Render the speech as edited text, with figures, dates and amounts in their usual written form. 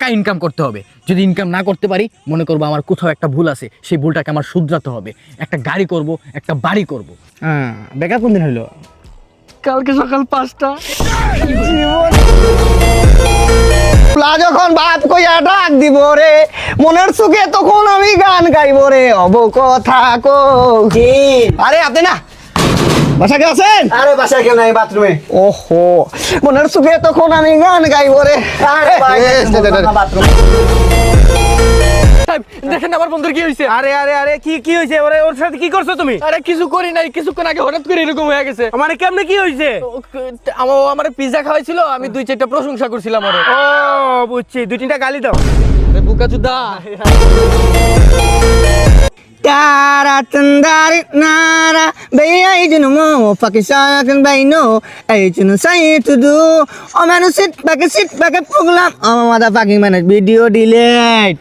টাকা ইনকাম করতে হবে। যদি ইনকাম না করতে পারি, মনে করবো আমার কোথাও একটা ভুল আছে, সেই ভুলটাকে আমার শুধরাতে হবে। একটা গাড়ি করব, একটা বাড়ি করব। হ্যাঁ, বেকার কোন দিন হইলো? কালকে সকাল 5টা। যখন বাপ কইয়া ডাক দিব রে, মনের সুখে তখন আমি গান গাইব রে, অব কথা কো। আরে আপনি না বাসা কে আছেন? আরে বাসায় কেউ নাই, বাথরুমে। ওহো, মনের সুখে তখন আমি গান গাইব রে। দেখেন আমার বন্ধুর কি হয়েছে। আরে আরে আরে কি হয়েছে? ওর সাথে কি করছো তুমি? আরে কিছু করি নাই, কিছুক্ষণ আগে হঠাৎ করে এরকম হয়ে গেছে। মানে কেমনে কি হয়েছে? আমার পিজ্জা খাওয়াইছিল, আমি 2-4টা প্রশংসা করছিলাম। আরে ও বুঝছি, 2-3টা গালি দাও। বুকাচুদা। Tara tandari nara, bay junu mo, pakisaya kan bay no, ay junu say to do. Oh man, sit back, program. Oh motherfucking man, video delete.